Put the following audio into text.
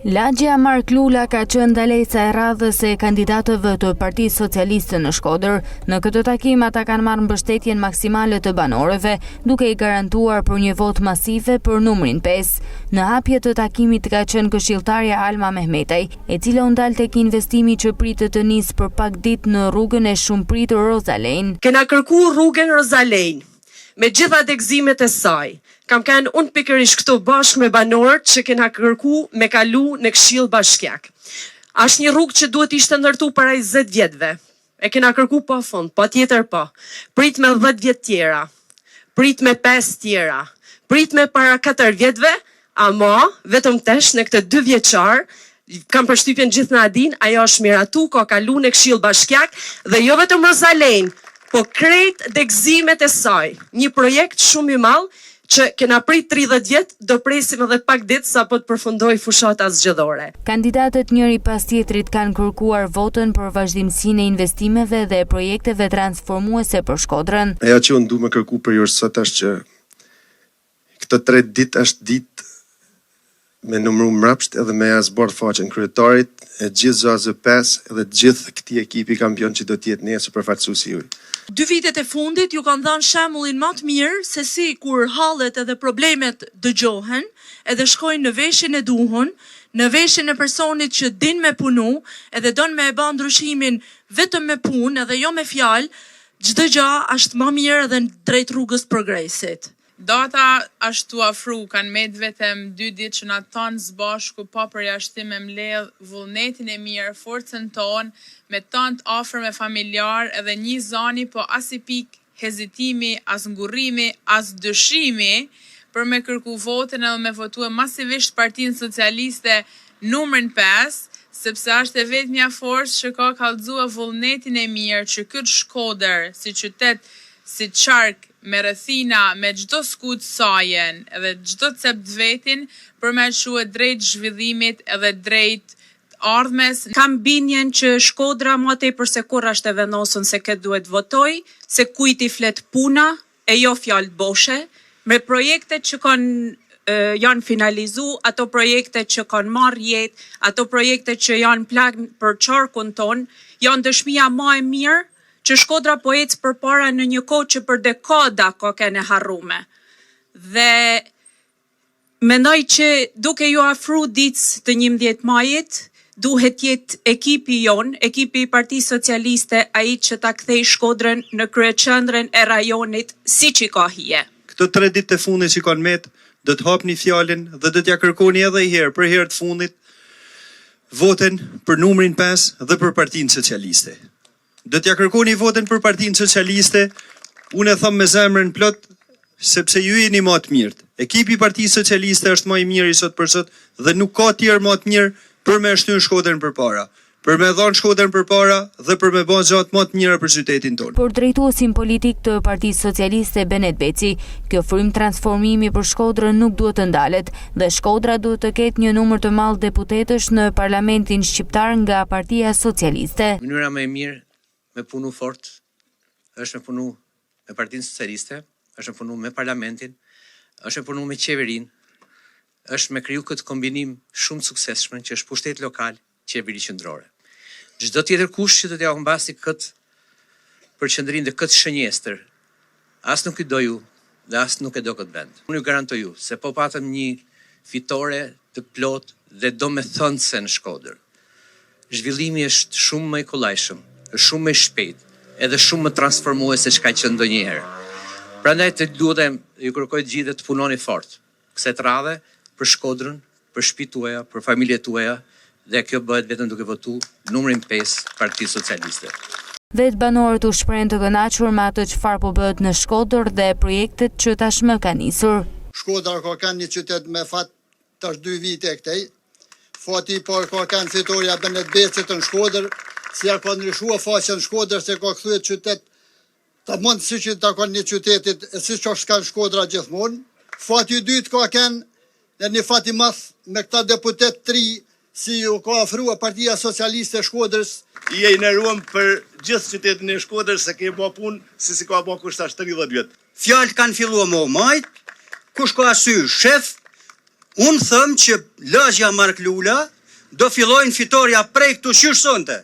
Lagja Mark Lula ka qenë ndalesa e radhës e kandidatëve të Partisë Socialiste në Shkodër. Në këtë takim ata kanë marrë mbështetjen maksimale të banorëve, duke i garantuar për një vot masive për numrin 5. Në hapje të takimit ka qenë këshilltarja Alma Mehmetaj, e cila u ndal tek investimi që pritet të nisë për pak ditë në rrugën e shumëpritur Rozalejn. Kena kërku rrugën Rozalejn me gjitha degëzimet e saj. Kam kanë unë pikërisht këtu bashkë me banorët që kena kërku me kalu në Këshill Bashkiak. Është një rrugë që duhet ishte ndërtu para 20 vjetëve. E kena kërku pa fund, pa tjetër pa. Prit me 10 vjet tjera, prit me 5 tjera, prit me para 4 vjetëve, ama vetëm tesh në këtë 2 vjeçar, kam përshtypjen gjithë në adin, ajo është miratu, ka kalu në Këshill Bashkiak dhe jo vetëm Rozalejn, po krejt degëzimet e saj. Një projekt shumë i madh që kena prit 30 vjet, do presim edhe pak ditë sa po të përfundoj fushata zgjedhore. Kandidatët njëri pas tjetrit kanë kërkuar votën për vazhdimsinë e investimeve dhe projekteve transformuese për Shkodrën. Ajo që unë du me kërku për ju sot është që këtë 3 ditë është ditë me numru mrapsht edhe me zbardh faqen kryetarit e gjithë ZAZ-5 edhe gjithë këtij ekipi kampion që do të jetë nesër përfaqësuesi juaj. 2 vitet e fundit ju kanë dhënë shembullin më të mirë se si kur hallet edhe problemet dëgjohen, edhe shkojnë në veshin e duhun, në veshin e personit që din me punu, edhe don me e bë ndryshimin vetëm me punë edhe jo me fjalë, çdo gjë është më mirë edhe drejt rrugës progresit. Data ashtu afru kanë met vetëm 2 ditë që na tonë zbashku pa përjashtim me mbledh vullnetin e mirë, forcën tonë, me tant afër me familjar edhe një zani, po as i pik hezitimi, as ngurrimi, as dëshimi për me kërku votën edhe me votu masivisht Partinë Socialiste numrin 5, sepse është e vetmja forcë që ka kallëzue vullnetin e mirë që këtë Shkodër si qytet, si qark, me rëthina, me gjdo skut sajen edhe gjdo cep vetin për me shue drejt zhvillimit edhe drejt ardhmes. Kam binjen që Shkodra më tepër se kur është e vendosur se këtë duhet votoj, se kujt i flet puna e jo fjalë boshe, me projektet që janë finalizu, ato projekte që kanë marrë jetë, ato projekte që janë plan për qarkun ton, janë dëshmia më e mirë që Shkodra po ecë përpara në një kohë që për dekada ka kene harrume. Dhe mendoj që duke ju afru ditës të 11 majit, duhet jetë ekipi jon, ekipi i Partisë Socialiste, ai që ta kthej Shkodrën në kryeqendrën e rajonit siç i ka hije. Këto 3 ditë të fundit që kanë met, do të hapni fjalën dhe do t'ja kërkoni edhe herë për herë të fundit votën për numrin 5 dhe për Partinë Socialiste. Do t'ja kërkoni votën për Partinë Socialiste, unë e them me zemrën plot, sepse ju jeni më të mirët. Ekipi i Partisë Socialiste është më i miri sot për sot dhe nuk ka tjerë më të mirë për me shtyn Shkodrën përpara, për me dhënë Shkodrën përpara dhe për me bën gjatë më të mira për qytetin tonë. Por drejtuesin politik të Partisë Socialiste Benet Beci, kjo frym transformimi për Shkodrën nuk duhet të ndalet dhe Shkodra duhet të ketë një numër të madh deputetësh në parlamentin shqiptar nga Partia Socialiste. Mënyra më e mirë me punu fort, është me punu me Partinë Socialiste, është me punu me Parlamentin, është me punu me qeverin, është me kriju këtë kombinim shumë suksesshëm që është pushtet lokal, qeveri qendrore. Çdo tjetër kush që do t'ja humbasi këtë përqendrim dhe këtë shënjestër, as nuk i do ju dhe as nuk e do këtë vend. Unë ju garantoj ju se po patëm një fitore të plot dhe domethënëse në Shkodër. Zhvillimi është shumë më i kollajshëm, është shumë më i shpejt, edhe shumë më transformues se çka që ndonjëherë. Prandaj të lutem, ju kërkoj gjithë të punoni fort. Kësaj radhe për Shkodrën, për shtëpitë tuaja, për familjet tuaja, dhe kjo bëhet vetëm duke votu numrin 5 Partisë Socialiste. Vetë banorët u shprehen të kënaqur me atë çfarë po bëhet në Shkodër dhe projektet që tashmë kanë nisur. Shkodra ka kanë një qytet me fat tash 2 vite këtej. Fati i parë ka kanë fitoria Benet Becit në Shkodër, si ja ka ndryshuar faqen Shkodër se ka kthyer qytet ta mund siç ta kanë një qytetit siç është kanë Shkodra gjithmonë. Fati i dytë ka kanë një fat i madh me këta deputet 3 si u ka ofruar Partia Socialiste e Shkodrës. I inëruam për gjithë qytetin e Shkodrës se ke bë punë si ka bë kush tash 30 vjet. Fjalët kanë filluar më majt, kush ka sy shef, Unë thëm që lagja Mark Lula do fillojnë fitoria prej këtu qysh sonte.